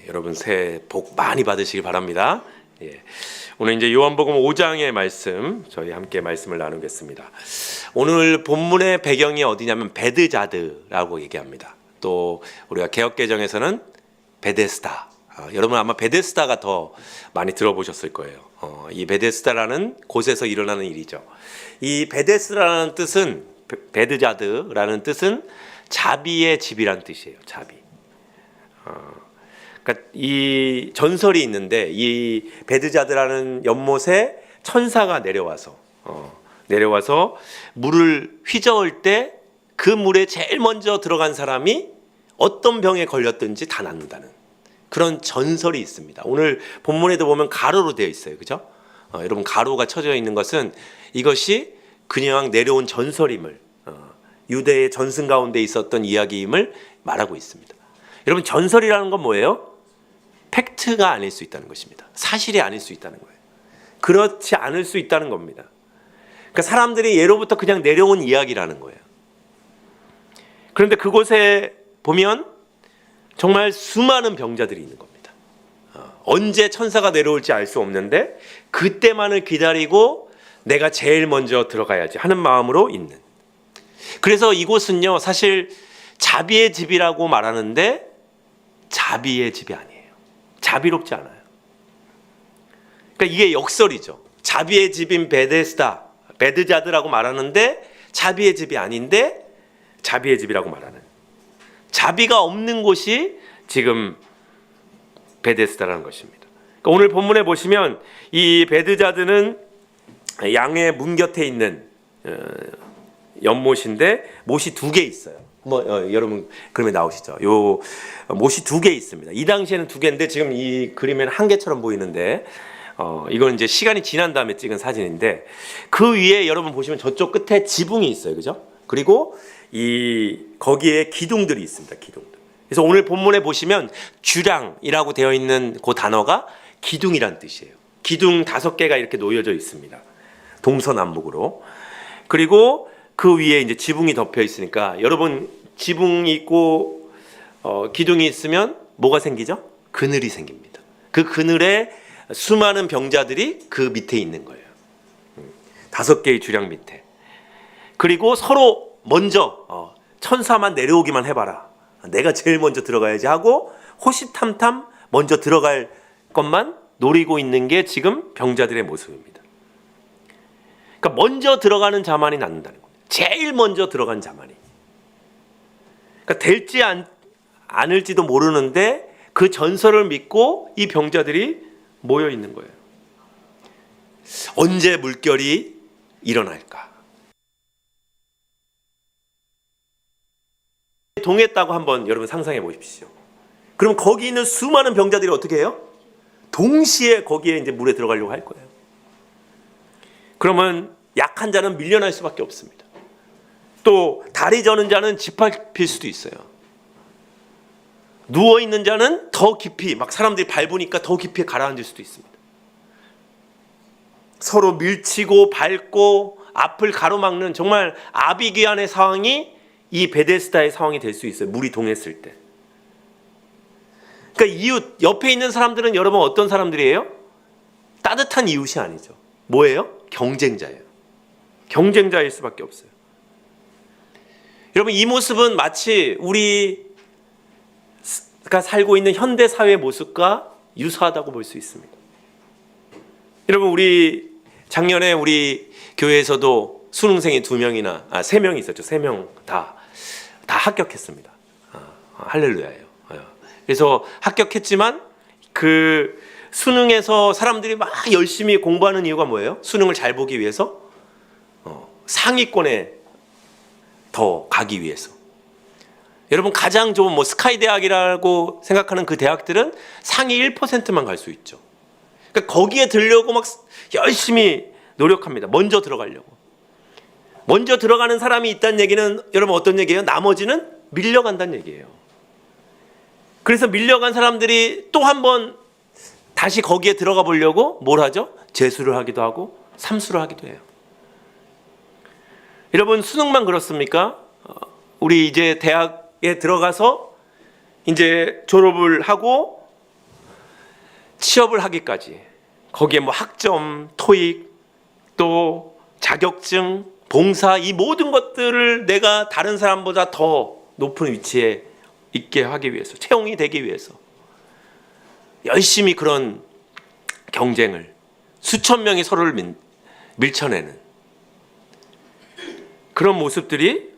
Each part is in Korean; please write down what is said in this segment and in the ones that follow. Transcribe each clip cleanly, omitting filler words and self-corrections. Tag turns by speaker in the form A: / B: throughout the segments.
A: 여러분 새해 복 많이 받으시길 바랍니다. 오늘 이제 요한복음 5장의 말씀 저희 함께 말씀을 나누겠습니다. 오늘 본문의 배경이 어디냐면 베드자드라고 얘기합니다. 또 우리가 개역개정에서는 베데스다. 여러분 아마 베데스다가 더 많이 들어보셨을 거예요. 이 베데스다라는 곳에서 일어나는 일이죠. 이 베데스다라는 뜻은 베드자드라는 뜻은 자비의 집이란 뜻이에요. 자비. 그러니까 이 전설이 있는데 이 베드자드라는 연못에 천사가 내려와서 물을 휘저을 때 그 물에 제일 먼저 들어간 사람이 어떤 병에 걸렸든지 다 낫는다는 그런 전설이 있습니다. 오늘 본문에도 보면 가로로 되어 있어요. 그죠? 여러분 가로가 쳐져 있는 것은 이것이 그냥 내려온 전설임을 유대의 전승 가운데 있었던 이야기임을 말하고 있습니다. 여러분 전설이라는 건 뭐예요? 팩트가 아닐 수 있다는 것입니다. 사실이 아닐 수 있다는 거예요. 그렇지 않을 수 있다는 겁니다. 그러니까 사람들이 예로부터 그냥 내려온 이야기라는 거예요. 그런데 그곳에 보면 정말 수많은 병자들이 있는 겁니다. 언제 천사가 내려올지 알 수 없는데 그때만을 기다리고 내가 제일 먼저 들어가야지 하는 마음으로 있는. 그래서 이곳은요 사실 자비의 집이라고 말하는데 자비의 집이 아니에요. 자비롭지 않아요. 그러니까 이게 역설이죠. 자비의 집인 베데스다, 베드자드라고 말하는데 자비의 집이 아닌데 자비의 집이라고 말하는. 자비가 없는 곳이 지금 베데스다라는 것입니다. 그러니까 오늘 본문에 보시면 이 베드자드는 양의 문 곁에 있는 연못인데 못이 2개 있어요. 여러분 그림에 나오시죠? 요 못이 2개 있습니다. 이 당시에는 2개인데 지금 이 그림에는 1개처럼 보이는데 이건 이제 시간이 지난 다음에 찍은 사진인데 그 위에 여러분 보시면 저쪽 끝에 지붕이 있어요. 그죠? 그리고 거기에 기둥들이 있습니다. 기둥들. 그래서 오늘 본문에 보시면 주량이라고 되어 있는 그 단어가 기둥이란 뜻이에요. 기둥 5개가 이렇게 놓여져 있습니다. 동서남북으로. 그리고 그 위에 이제 지붕이 덮여 있으니까 여러분 지붕이 있고 기둥이 있으면 뭐가 생기죠? 그늘이 생깁니다. 그 그늘에 수많은 병자들이 그 밑에 있는 거예요. 5개의 주량 밑에. 그리고 서로 먼저 천사만 내려오기만 해봐라. 내가 제일 먼저 들어가야지 하고 호시탐탐 먼저 들어갈 것만 노리고 있는 게 지금 병자들의 모습입니다. 그러니까 먼저 들어가는 자만이 낫는다는 거예요. 제일 먼저 들어간 자만이. 그러니까 될지 않을지도 모르는데 그 전설을 믿고 이 병자들이 모여 있는 거예요. 언제 물결이 일어날까? 동했다고 한번 여러분 상상해 보십시오. 그럼 거기 있는 수많은 병자들이 어떻게 해요? 동시에 거기에 이제 물에 들어가려고 할 거예요. 그러면 약한 자는 밀려날 수밖에 없습니다. 또 다리 저는 자는 짓밟힐 수도 있어요. 누워 있는 자는 더 깊이 막 사람들이 밟으니까 더 깊이 가라앉을 수도 있습니다. 서로 밀치고 밟고 앞을 가로막는 정말 아비규환의 상황이 이 베데스다의 상황이 될 수 있어요. 물이 동했을 때. 그러니까 이웃 옆에 있는 사람들은 여러분 어떤 사람들이에요? 따뜻한 이웃이 아니죠. 뭐예요? 경쟁자예요. 경쟁자일 수밖에 없어요. 여러분 이 모습은 마치 우리가 살고 있는 현대 사회의 모습과 유사하다고 볼 수 있습니다. 여러분 우리 작년에 우리 교회에서도 수능생이 2명이나 3명 있었죠. 3명 다 합격했습니다. 할렐루야예요. 그래서 합격했지만 그 수능에서 사람들이 막 열심히 공부하는 이유가 뭐예요? 수능을 잘 보기 위해서 상위권에 더 가기 위해서. 여러분 가장 좋은 스카이 대학이라고 생각하는 그 대학들은 상위 1%만 갈 수 있죠. 그러니까 거기에 들려고 막 열심히 노력합니다. 먼저 들어가려고. 먼저 들어가는 사람이 있다는 얘기는 여러분 어떤 얘기예요? 나머지는 밀려간다는 얘기예요. 그래서 밀려간 사람들이 또 한 번 다시 거기에 들어가 보려고 뭘 하죠? 재수를 하기도 하고 삼수를 하기도 해요. 여러분 수능만 그렇습니까? 우리 이제 대학에 들어가서 이제 졸업을 하고 취업을 하기까지 거기에 뭐 학점, 토익, 또 자격증, 봉사, 이 모든 것들을 내가 다른 사람보다 더 높은 위치에 있게 하기 위해서, 채용이 되기 위해서 열심히 그런 경쟁을, 수천 명이 서로를 밀쳐내는 그런 모습들이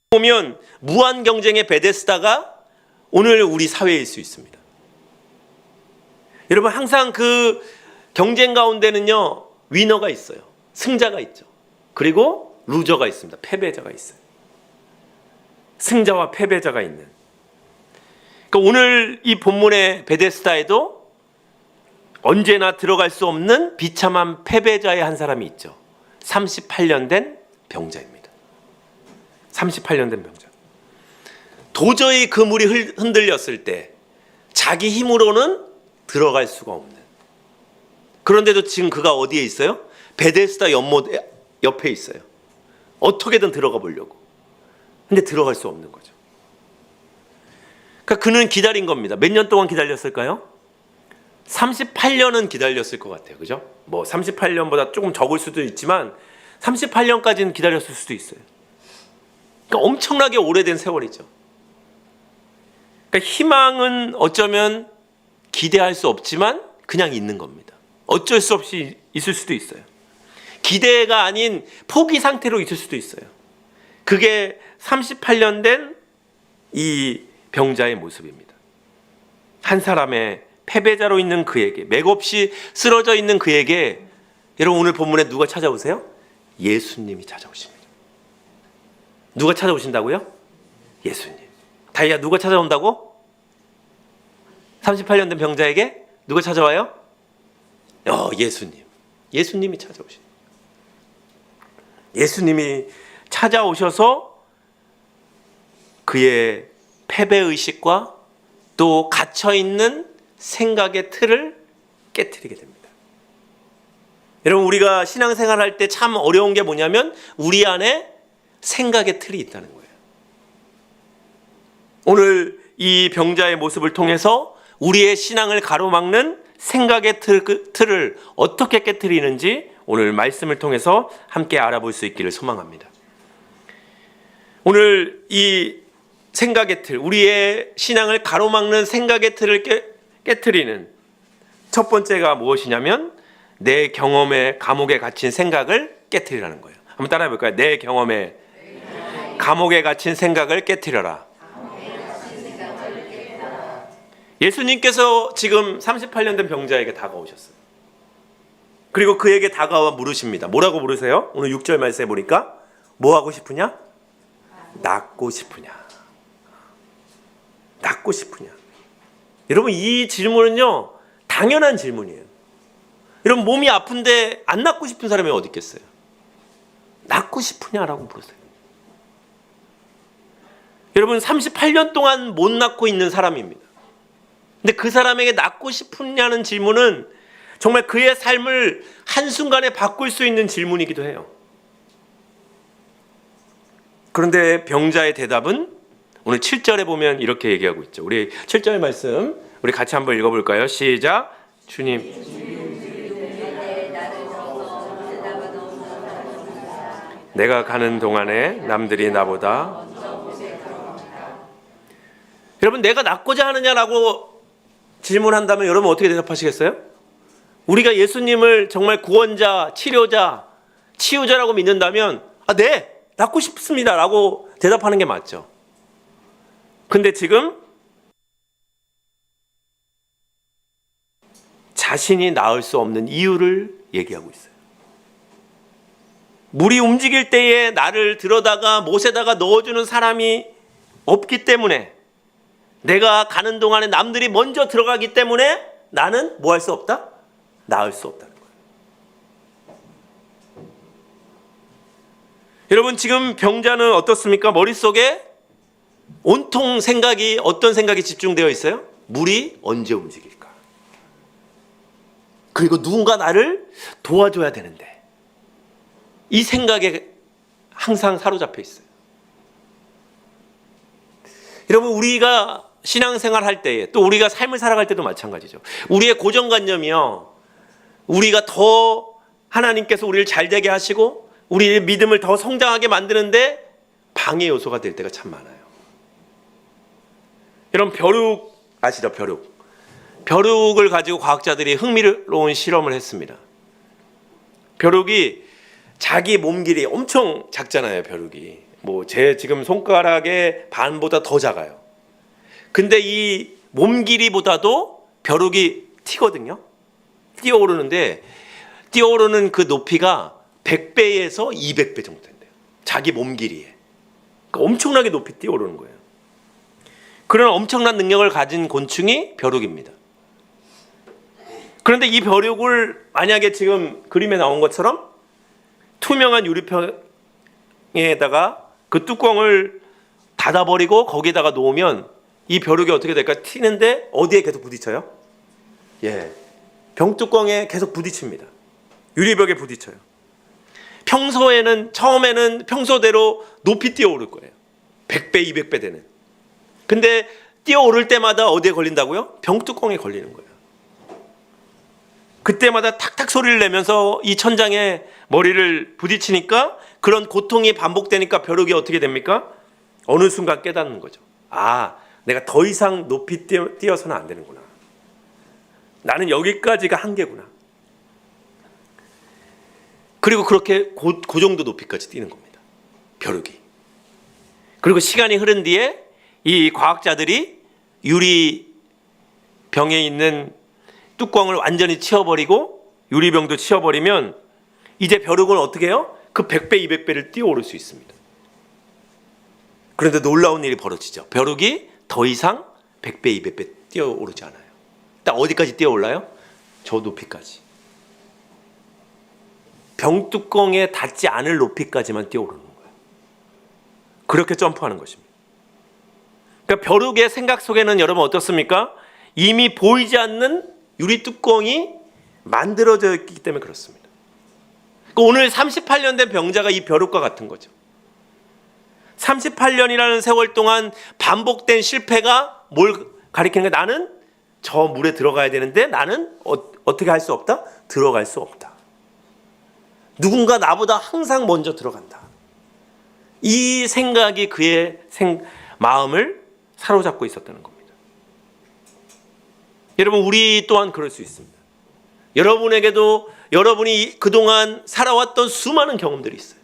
A: 보면 무한 경쟁의 베데스다가 오늘 우리 사회일 수 있습니다. 여러분, 항상 그 경쟁 가운데는요, 위너가 있어요. 승자가 있죠. 그리고 루저가 있습니다. 패배자가 있어요. 승자와 패배자가 있는. 그러니까 오늘 이 본문의 베데스다에도 언제나 들어갈 수 없는 비참한 패배자의 한 사람이 있죠. 38년 된 병자입니다. 38년 된 병자. 도저히 그 물이 흔들렸을 때 자기 힘으로는 들어갈 수가 없는. 그런데도 지금 그가 어디에 있어요? 베데스다 연못 옆에 있어요. 어떻게든 들어가 보려고. 근데 들어갈 수 없는 거죠. 그러니까 그는 기다린 겁니다. 몇 년 동안 기다렸을까요? 38년은 기다렸을 것 같아요. 그죠? 뭐 38년보다 조금 적을 수도 있지만 38년까지는 기다렸을 수도 있어요. 그러니까 엄청나게 오래된 세월이죠. 그러니까 희망은 어쩌면 기대할 수 없지만 그냥 있는 겁니다. 어쩔 수 없이 있을 수도 있어요. 기대가 아닌 포기 상태로 있을 수도 있어요. 그게 38년 된 이 병자의 모습입니다. 한 사람의 패배자로 있는 그에게, 맥없이 쓰러져 있는 그에게, 여러분 오늘 본문에 누가 찾아오세요? 예수님이 찾아오십니다. 누가 찾아오신다고요? 예수님. 다이야, 누가 찾아온다고? 38년 된 병자에게 누가 찾아와요? 예수님. 예수님이 찾아오십니다. 예수님이 찾아오셔서 그의 패배의식과 또 갇혀있는 생각의 틀을 깨트리게 됩니다. 여러분, 우리가 신앙생활 할 때 참 어려운 게 뭐냐면 우리 안에 생각의 틀이 있다는 거예요. 오늘 이 병자의 모습을 통해서 우리의 신앙을 가로막는 생각의 틀을 어떻게 깨트리는지 오늘 말씀을 통해서 함께 알아볼 수 있기를 소망합니다. 오늘 이 생각의 틀, 우리의 신앙을 가로막는 생각의 틀을 깨트리는 첫 번째가 무엇이냐면 내 경험의 감옥에 갇힌 생각을 깨트리라는 거예요. 한번 따라해 볼까요? 내 경험에 감옥에 갇힌 생각을 깨트려라. 예수님께서 지금 38년 된 병자에게 다가오셨어요. 그리고 그에게 다가와 물으십니다. 뭐라고 물으세요? 오늘 6절 말씀에 보니까 뭐 하고 싶으냐? 낫고 싶으냐? 낫고 싶으냐? 여러분, 이 질문은요, 당연한 질문이에요. 여러분, 몸이 아픈데 안 낫고 싶은 사람이 어디 있겠어요? 낫고 싶으냐라고 물으세요. 여러분, 38년 동안 못 낫고 있는 사람입니다. 근데 그 사람에게 낫고 싶으냐는 질문은 정말 그의 삶을 한순간에 바꿀 수 있는 질문이기도 해요. 그런데 병자의 대답은 오늘 7절에 보면 이렇게 얘기하고 있죠. 우리 7절 말씀 우리 같이 한번 읽어볼까요? 시작. 주님. 내가 가는 동안에 남들이 나보다 여러분, 내가 낫고자 하느냐라고 질문한다면 여러분 어떻게 대답하시겠어요? 우리가 예수님을 정말 구원자, 치료자, 치유자라고 믿는다면 네, 낫고 싶습니다 라고 대답하는 게 맞죠. 근데 지금 자신이 나을 수 없는 이유를 얘기하고 있어요. 물이 움직일 때에 나를 들어다가 못에다가 넣어주는 사람이 없기 때문에, 내가 가는 동안에 남들이 먼저 들어가기 때문에 나는 뭐 할 수 없다? 나을 수 없다는 거예요. 여러분, 지금 병자는 어떻습니까? 머릿속에 온통 생각이, 어떤 생각이 집중되어 있어요? 물이 언제 움직일까? 그리고 누군가 나를 도와줘야 되는데, 이 생각에 항상 사로잡혀 있어요. 여러분, 우리가 신앙생활 할 때에 또 우리가 삶을 살아갈 때도 마찬가지죠. 우리의 고정관념이요. 우리가 더 하나님께서 우리를 잘되게 하시고 우리의 믿음을 더 성장하게 만드는데 방해 요소가 될 때가 참 많아요. 이런 벼룩 아시죠? 벼룩을 가지고 과학자들이 흥미로운 실험을 했습니다. 벼룩이 자기 몸 길이 엄청 작잖아요. 벼룩이 뭐 제 지금 손가락의 반보다 더 작아요. 근데 이 몸 길이보다도 벼룩이 튀거든요. 뛰어오르는데 뛰어오르는 그 높이가 100배에서 200배 정도 된대요. 자기 몸 길이에. 그러니까 엄청나게 높이 뛰어오르는 거예요. 그런 엄청난 능력을 가진 곤충이 벼룩입니다. 그런데 이 벼룩을 만약에 지금 그림에 나온 것처럼 투명한 유리병에다가 그 뚜껑을 닫아버리고 거기에다가 놓으면 이 벼룩이 어떻게 될까? 튀는데 어디에 계속 부딪혀요? 병뚜껑에 계속 부딪힙니다. 유리벽에 부딪혀요. 처음에는 평소대로 높이 뛰어오를 거예요. 100배, 200배 되는. 근데 뛰어오를 때마다 어디에 걸린다고요? 병뚜껑에 걸리는 거예요. 그때마다 탁탁 소리를 내면서 이 천장에 머리를 부딪히니까 그런 고통이 반복되니까 벼룩이 어떻게 됩니까? 어느 순간 깨닫는 거죠. 내가 더 이상 높이 뛰어서는 안 되는구나. 나는 여기까지가 한계구나. 그리고 그렇게 그 정도 높이까지 뛰는 겁니다. 벼룩이. 그리고 시간이 흐른 뒤에 이 과학자들이 유리병에 있는 뚜껑을 완전히 치워버리고 유리병도 치워버리면 이제 벼룩은 어떻게 해요? 그 100배, 200배를 뛰어오를 수 있습니다. 그런데 놀라운 일이 벌어지죠. 벼룩이 더 이상 100배, 200배 뛰어오르지 않아요. 딱 어디까지 뛰어올라요? 저 높이까지. 병뚜껑에 닿지 않을 높이까지만 뛰어오르는 거예요. 그렇게 점프하는 것입니다. 그러니까 벼룩의 생각 속에는 여러분 어떻습니까? 이미 보이지 않는 유리뚜껑이 만들어져 있기 때문에 그렇습니다. 그러니까 오늘 38년 된 병자가 이 벼룩과 같은 거죠. 38년이라는 세월 동안 반복된 실패가 뭘 가리키는 거야? 나는 저 물에 들어가야 되는데 나는 어떻게 할 수 없다? 들어갈 수 없다. 누군가 나보다 항상 먼저 들어간다. 이 생각이 그의 마음을 사로잡고 있었다는 겁니다. 여러분, 우리 또한 그럴 수 있습니다. 여러분에게도 여러분이 그동안 살아왔던 수많은 경험들이 있어요.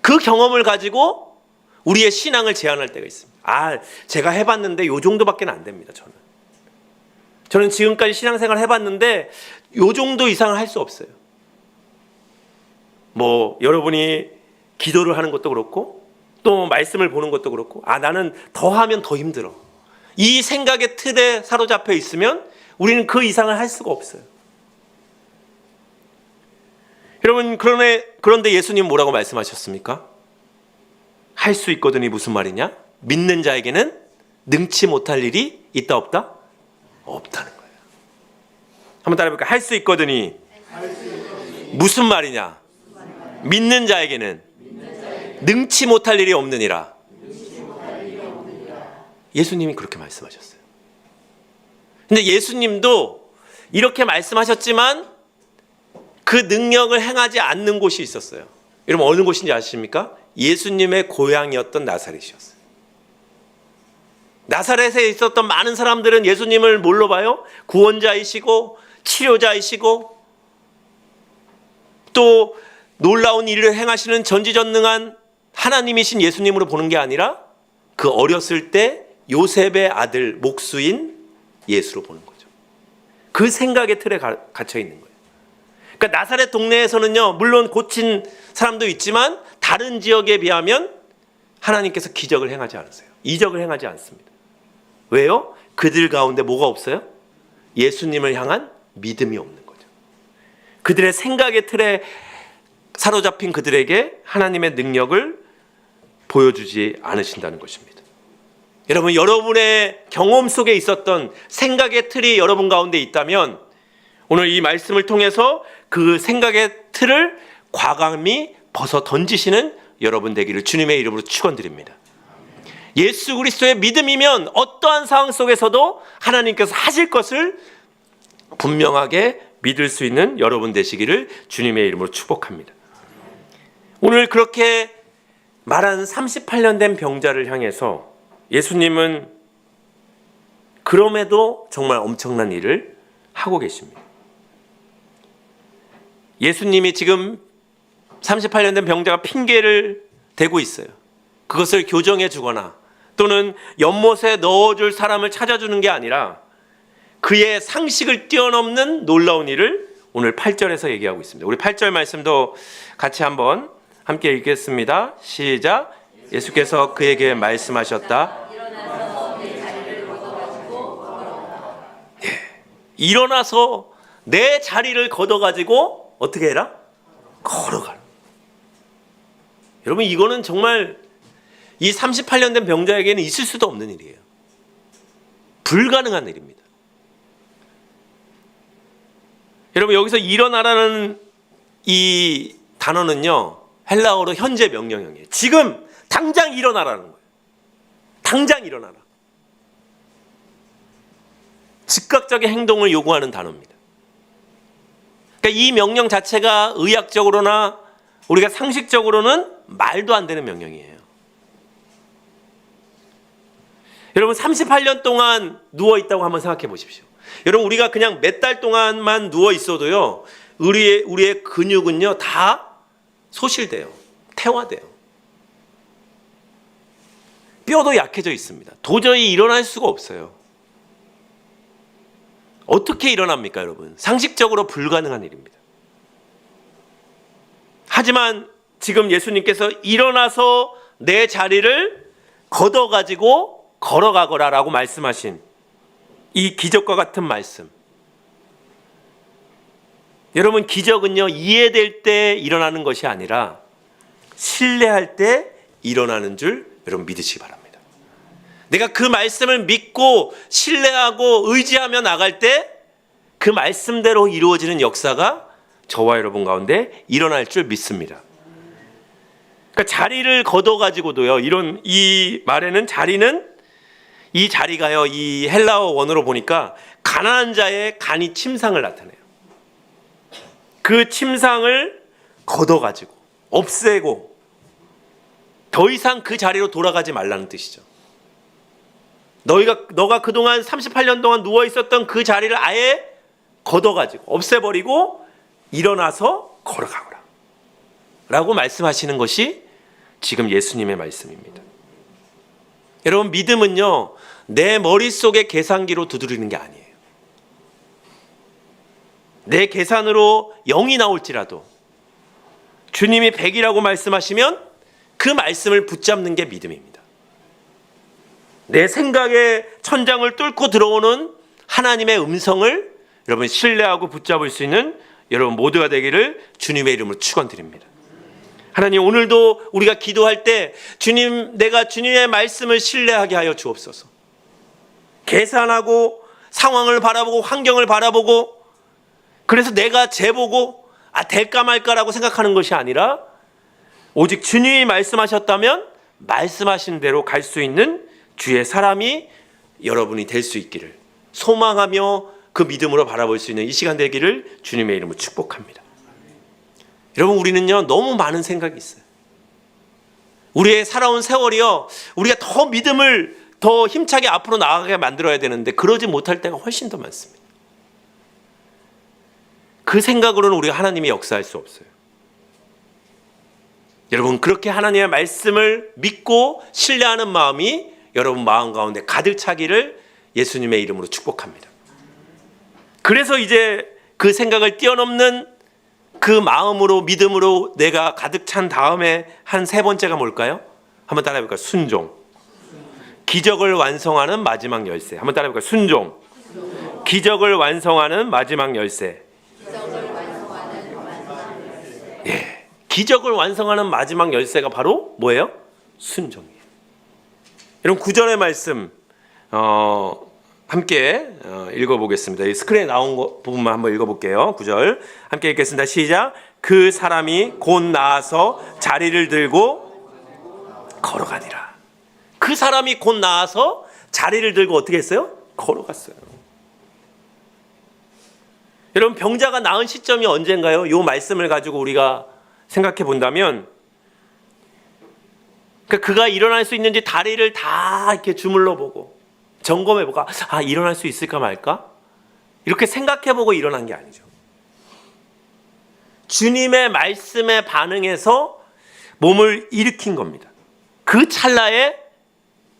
A: 그 경험을 가지고 우리의 신앙을 제한할 때가 있습니다. 제가 해봤는데 요 정도밖에 안 됩니다. 저는 지금까지 신앙생활 해봤는데 요 정도 이상을 할 수 없어요. 여러분이 기도를 하는 것도 그렇고 또 말씀을 보는 것도 그렇고 나는 더 하면 더 힘들어. 이 생각의 틀에 사로잡혀 있으면 우리는 그 이상을 할 수가 없어요. 여러분, 그런데 예수님 뭐라고 말씀하셨습니까? 할 수 있거든이 무슨 말이냐? 믿는 자에게는 능치 못할 일이 있다 없다? 없다는 거예요. 한번 따라해볼까요? 할 수 있거든이 무슨 말이냐? 믿는 자에게는 능치 못할 일이 없느니라. 예수님이 그렇게 말씀하셨어요. 근데 예수님도 이렇게 말씀하셨지만 그 능력을 행하지 않는 곳이 있었어요. 여러분, 어느 곳인지 아십니까? 예수님의 고향이었던 나사렛이었어요. 나사렛에 있었던 많은 사람들은 예수님을 뭘로 봐요? 구원자이시고 치료자이시고 또 놀라운 일을 행하시는 전지전능한 하나님이신 예수님으로 보는 게 아니라 그 어렸을 때 요셉의 아들 목수인 예수로 보는 거죠. 그 생각의 틀에 갇혀 있는 거예요. 그러니까 나사렛 동네에서는요, 물론 고친 사람도 있지만 다른 지역에 비하면 하나님께서 기적을 행하지 않으세요. 이적을 행하지 않습니다. 왜요? 그들 가운데 뭐가 없어요? 예수님을 향한 믿음이 없는 거죠. 그들의 생각의 틀에 사로잡힌 그들에게 하나님의 능력을 보여주지 않으신다는 것입니다. 여러분, 여러분의 경험 속에 있었던 생각의 틀이 여러분 가운데 있다면 오늘 이 말씀을 통해서 그 생각의 틀을 과감히 벗어 던지시는 여러분 되기를 주님의 이름으로 축원드립니다. 예수 그리스도의 믿음이면 어떠한 상황 속에서도 하나님께서 하실 것을 분명하게 믿을 수 있는 여러분 되시기를 주님의 이름으로 축복합니다. 오늘 그렇게 말한 38년 된 병자를 향해서 예수님은 그럼에도 정말 엄청난 일을 하고 계십니다. 예수님이 지금 38년 된 병자가 핑계를 대고 있어요. 그것을 교정해 주거나 또는 연못에 넣어줄 사람을 찾아주는 게 아니라 그의 상식을 뛰어넘는 놀라운 일을 오늘 8절에서 얘기하고 있습니다. 우리 8절 말씀도 같이 한번 함께 읽겠습니다. 시작. 예수께서 그에게 말씀하셨다. 일어나서 내 자리를 걷어가지고 어떻게 해라? 걸어가라. 여러분, 이거는 정말 이 38년 된 병자에게는 있을 수도 없는 일이에요. 불가능한 일입니다. 여러분, 여기서 일어나라는 이 단어는요, 헬라어로 현재 명령형이에요. 지금 당장 일어나라는 거예요. 당장 일어나라. 즉각적인 행동을 요구하는 단어입니다. 그러니까 이 명령 자체가 의학적으로나 우리가 상식적으로는 말도 안 되는 명령이에요. 여러분, 38년 동안 누워있다고 한번 생각해 보십시오. 여러분, 우리가 그냥 몇 달 동안만 누워있어도요, 우리의 근육은요, 다 소실돼요. 태화돼요. 뼈도 약해져 있습니다. 도저히 일어날 수가 없어요. 어떻게 일어납니까, 여러분? 상식적으로 불가능한 일입니다. 하지만 지금 예수님께서 일어나서 내 자리를 걷어가지고 걸어가거라라고 말씀하신 이 기적과 같은 말씀. 여러분, 기적은요, 이해될 때 일어나는 것이 아니라 신뢰할 때 일어나는 줄 여러분 믿으시기 바랍니다. 내가 그 말씀을 믿고 신뢰하고 의지하며 나갈 때 그 말씀대로 이루어지는 역사가 저와 여러분 가운데 일어날 줄 믿습니다. 그러니까 자리를 걷어가지고도요, 이 말에는 이 자리가요, 이 헬라어 원어로 보니까 가난한 자의 간이 침상을 나타내요. 그 침상을 걷어가지고 없애고 더 이상 그 자리로 돌아가지 말라는 뜻이죠. 너가 그동안 38년 동안 누워 있었던 그 자리를 아예 걷어가지고 없애버리고 일어나서 걸어가거라 라고 말씀하시는 것이 지금 예수님의 말씀입니다. 여러분, 믿음은요, 내 머릿속의 계산기로 두드리는 게 아니에요. 내 계산으로 0이 나올지라도 주님이 100이라고 말씀하시면 그 말씀을 붙잡는 게 믿음입니다. 내 생각의 천장을 뚫고 들어오는 하나님의 음성을 여러분 신뢰하고 붙잡을 수 있는 여러분 모두가 되기를 주님의 이름으로 축원드립니다. 하나님, 오늘도 우리가 기도할 때 주님, 내가 주님의 말씀을 신뢰하게 하여 주옵소서. 계산하고 상황을 바라보고 환경을 바라보고 그래서 내가 재보고 될까 말까라고 생각하는 것이 아니라 오직 주님이 말씀하셨다면 말씀하신 대로 갈 수 있는 주의 사람이 여러분이 될 수 있기를 소망하며 그 믿음으로 바라볼 수 있는 이 시간 되기를 주님의 이름으로 축복합니다. 여러분, 우리는요, 너무 많은 생각이 있어요. 우리의 살아온 세월이요, 우리가 더 믿음을 더 힘차게 앞으로 나아가게 만들어야 되는데 그러지 못할 때가 훨씬 더 많습니다. 그 생각으로는 우리가 하나님이 역사할 수 없어요. 여러분, 그렇게 하나님의 말씀을 믿고 신뢰하는 마음이 여러분 마음 가운데 가득 차기를 예수님의 이름으로 축복합니다. 그래서 이제 그 생각을 뛰어넘는 그 마음으로 믿음으로 내가 가득 찬 다음에 한 세 번째가 뭘까요? 한번 따라해 볼까요? 순종. 기적을 완성하는 마지막 열쇠. 한번 따라해 볼까요? 순종. 기적을 완성하는 마지막 열쇠. 예, 기적을 완성하는 마지막 열쇠가 바로 뭐예요? 순종이에요. 여러분, 9절의 말씀 함께 읽어보겠습니다. 이 스크린에 나온 부분만 한번 읽어볼게요. 9절 함께 읽겠습니다. 시작. 그 사람이 곧 나아서 자리를 들고 걸어가니라. 그 사람이 곧 나와서 자리를 들고 어떻게 했어요? 걸어갔어요. 여러분, 병자가 나은 시점이 언젠가요? 이 말씀을 가지고 우리가 생각해 본다면, 그가 일어날 수 있는지 다리를 다 이렇게 주물러 보고 점검해 보고, 일어날 수 있을까 말까? 이렇게 생각해 보고 일어난 게 아니죠. 주님의 말씀에 반응해서 몸을 일으킨 겁니다. 그 찰나에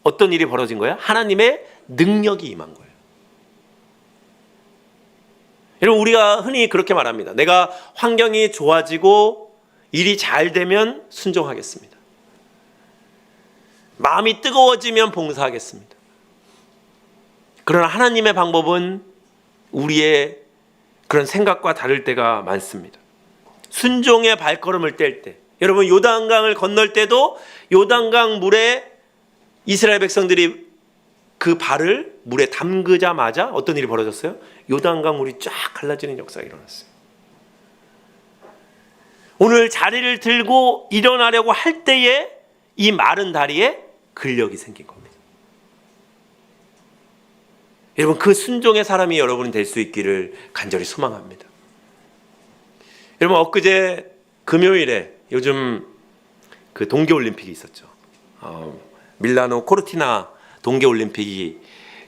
A: 어떤 일이 벌어진 거예요? 하나님의 능력이 임한 거예요. 여러분, 우리가 흔히 그렇게 말합니다. 내가 환경이 좋아지고 일이 잘 되면 순종하겠습니다. 마음이 뜨거워지면 봉사하겠습니다. 그러나 하나님의 방법은 우리의 그런 생각과 다를 때가 많습니다. 순종의 발걸음을 뗄 때, 여러분, 요단강을 건널 때도 요단강 물에 이스라엘 백성들이 그 발을 물에 담그자마자 어떤 일이 벌어졌어요? 요단강 물이 쫙 갈라지는 역사가 일어났어요. 오늘 자리를 들고 일어나려고 할 때에 이 마른 다리에 근력이 생긴 겁니다. 여러분, 그 순종의 사람이 여러분이 될 수 있기를 간절히 소망합니다. 여러분, 엊그제 금요일에 요즘 그 동계올림픽이 있었죠. 밀라노 코르티나 동계올림픽이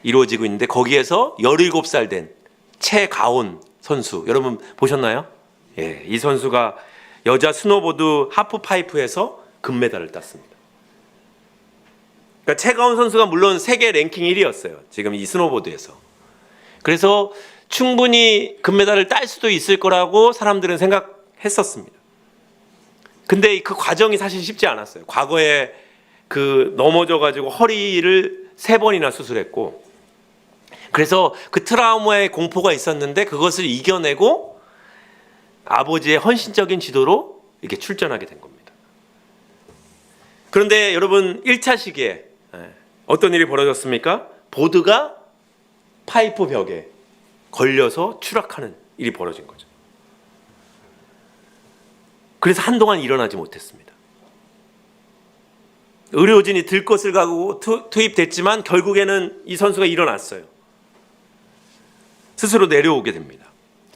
A: 이루어지고 있는데, 거기에서 17살 된 최가온 선수, 여러분 보셨나요? 예, 이 선수가 여자 스노보드 하프파이프에서 금메달을 땄습니다. 그러니까 최가온 선수가 물론 세계 랭킹 1위였어요. 지금 이 스노보드에서. 그래서 충분히 금메달을 딸 수도 있을 거라고 사람들은 생각했었습니다. 근데 그 과정이 사실 쉽지 않았어요. 과거에 그 넘어져가지고 허리를 3번이나 수술했고, 그래서 그 트라우마의 공포가 있었는데 그것을 이겨내고 아버지의 헌신적인 지도로 이렇게 출전하게 된 겁니다. 그런데 여러분, 1차 시기에 어떤 일이 벌어졌습니까? 보드가 파이프 벽에 걸려서 추락하는 일이 벌어진 거죠. 그래서 한동안 일어나지 못했습니다. 의료진이 들것을 가고 투입됐지만 결국에는 이 선수가 일어났어요. 스스로 내려오게 됩니다.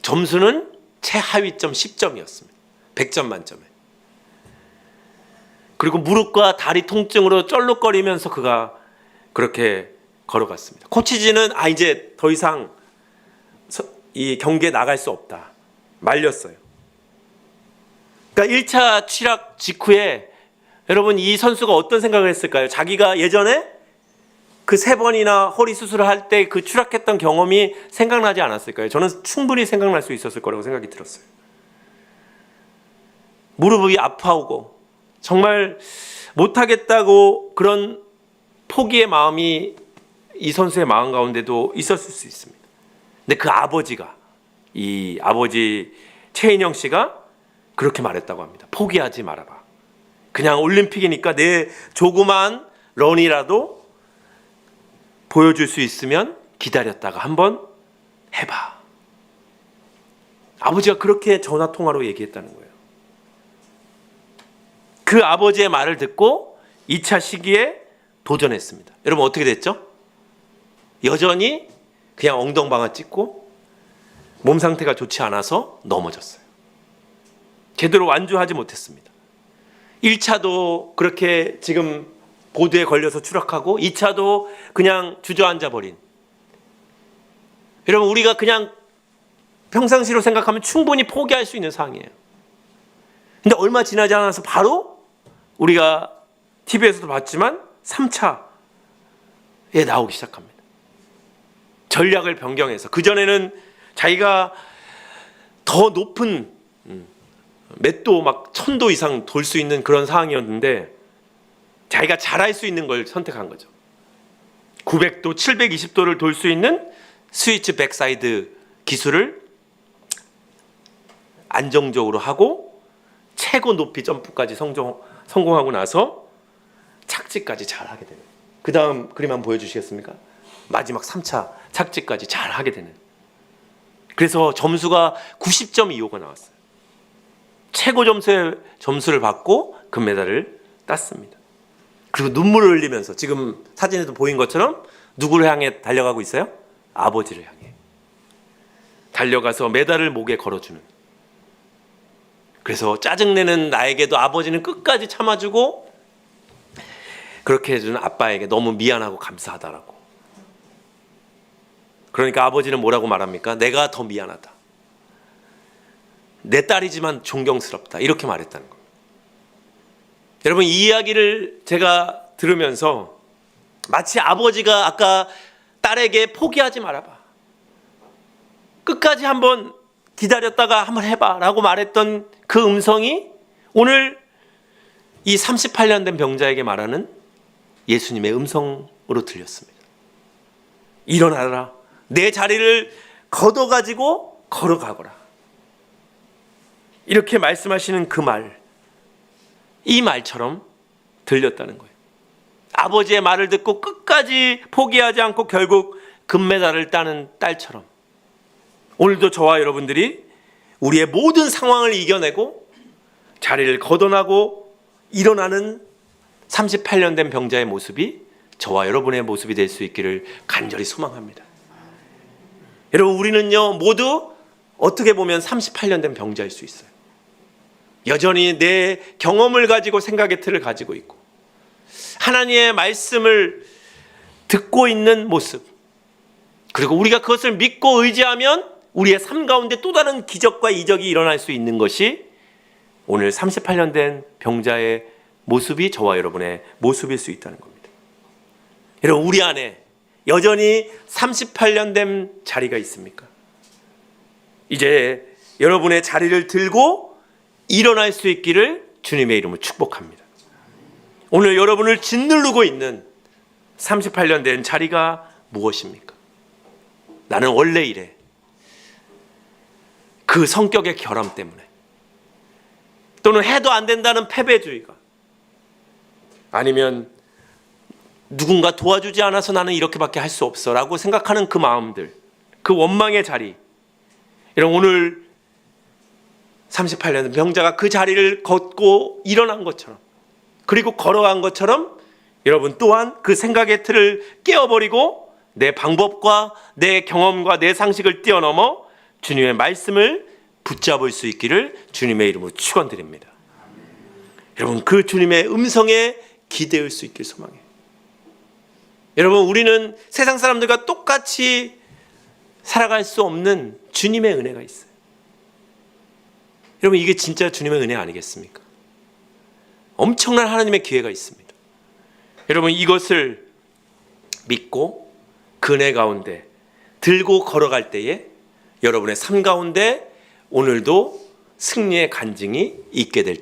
A: 점수는 최하위점 10점이었습니다. 100점 만점에. 그리고 무릎과 다리 통증으로 쩔룩거리면서 그가 그렇게 걸어갔습니다. 코치진은 이제 더 이상 이 경기에 나갈 수 없다, 말렸어요. 그러니까 1차 추락 직후에 여러분, 이 선수가 어떤 생각을 했을까요? 자기가 예전에 그 3번이나 허리 수술을 할 때 그 추락했던 경험이 생각나지 않았을까요? 저는 충분히 생각날 수 있었을 거라고 생각이 들었어요. 무릎이 아파오고 정말 못하겠다고 그런 포기의 마음이 이 선수의 마음 가운데도 있었을 수 있습니다. 근데 그 아버지가, 이 아버지 최인영 씨가 그렇게 말했다고 합니다. 포기하지 말아봐. 그냥 올림픽이니까 내 조그만 런이라도 보여줄 수 있으면 기다렸다가 한번 해봐. 아버지가 그렇게 전화통화로 얘기했다는 거예요. 그 아버지의 말을 듣고 2차 시기에 도전했습니다. 여러분, 어떻게 됐죠? 여전히 그냥 엉덩방아 찍고 몸 상태가 좋지 않아서 넘어졌어요. 제대로 완주하지 못했습니다. 1차도 그렇게 지금 보드에 걸려서 추락하고 2차도 그냥 주저앉아 버린. 여러분, 우리가 그냥 평상시로 생각하면 충분히 포기할 수 있는 상황이에요. 근데 얼마 지나지 않아서 바로 우리가 TV에서도 봤지만 3차에 나오기 시작합니다. 전략을 변경해서, 그전에는 자기가 더 높은 몇 도, 막 1000도 이상 돌 수 있는 그런 상황이었는데 자기가 잘할 수 있는 걸 선택한 거죠. 900도, 720도를 돌 수 있는 스위치 백사이드 기술을 안정적으로 하고 최고 높이 점프까지 성공하고 나서 착지까지 잘 하게 되는. 그 다음 그림 한번 보여주시겠습니까? 마지막 3차 착지까지 잘 하게 되는. 그래서 점수가 90.25가 나왔어요. 최고 점수를 받고 금메달을 땄습니다. 그리고 눈물을 흘리면서 지금 사진에도 보인 것처럼 누구를 향해 달려가고 있어요? 아버지를 향해 달려가서 메달을 목에 걸어주는. 그래서 짜증내는 나에게도 아버지는 끝까지 참아주고 그렇게 해주는 아빠에게 너무 미안하고 감사하다라고. 그러니까 아버지는 뭐라고 말합니까? 내가 더 미안하다. 내 딸이지만 존경스럽다. 이렇게 말했다는 겁니다. 여러분, 이 이야기를 제가 들으면서 마치 아버지가 아까 딸에게 포기하지 말아봐, 끝까지 한번 기다렸다가 한번 해봐 라고 말했던 그 음성이 오늘 이 38년 된 병자에게 말하는 예수님의 음성으로 들렸습니다. 일어나라, 내 자리를 걷어가지고 걸어가거라. 이렇게 말씀하시는 그 말, 이 말처럼 들렸다는 거예요. 아버지의 말을 듣고 끝까지 포기하지 않고 결국 금메달을 따는 딸처럼 오늘도 저와 여러분들이 우리의 모든 상황을 이겨내고 자리를 걷어나고 일어나는 38년 된 병자의 모습이 저와 여러분의 모습이 될 수 있기를 간절히 소망합니다. 여러분, 우리는요 모두 어떻게 보면 38년 된 병자일 수 있어요. 여전히 내 경험을 가지고 생각의 틀을 가지고 있고 하나님의 말씀을 듣고 있는 모습, 그리고 우리가 그것을 믿고 의지하면 우리의 삶 가운데 또 다른 기적과 이적이 일어날 수 있는 것이 오늘 38년 된 병자의 모습이 저와 여러분의 모습일 수 있다는 겁니다. 여러분, 우리 안에 여전히 38년 된 자리가 있습니까? 이제 여러분의 자리를 들고 일어날 수 있기를 주님의 이름으로 축복합니다. 오늘 여러분을 짓누르고 있는 38년 된 자리가 무엇입니까? 나는 원래 이래. 그 성격의 결함 때문에, 또는 해도 안 된다는 패배주의가, 아니면 누군가 도와주지 않아서 나는 이렇게밖에 할 수 없어 라고 생각하는 그 마음들, 그 원망의 자리. 이런 오늘 38년 병자가 그 자리를 걷고 일어난 것처럼, 그리고 걸어간 것처럼 여러분 또한 그 생각의 틀을 깨어버리고 내 방법과 내 경험과 내 상식을 뛰어넘어 주님의 말씀을 붙잡을 수 있기를 주님의 이름으로 축원드립니다. 여러분, 그 주님의 음성에 기대할 수 있길 소망해요. 여러분, 우리는 세상 사람들과 똑같이 살아갈 수 없는 주님의 은혜가 있어요. 여러분, 이게 진짜 주님의 은혜 아니겠습니까? 엄청난 하나님의 기회가 있습니다. 여러분, 이것을 믿고 그 은혜 가운데 들고 걸어갈 때에 여러분의 삶 가운데 오늘도 승리의 간증이 있게 될 줄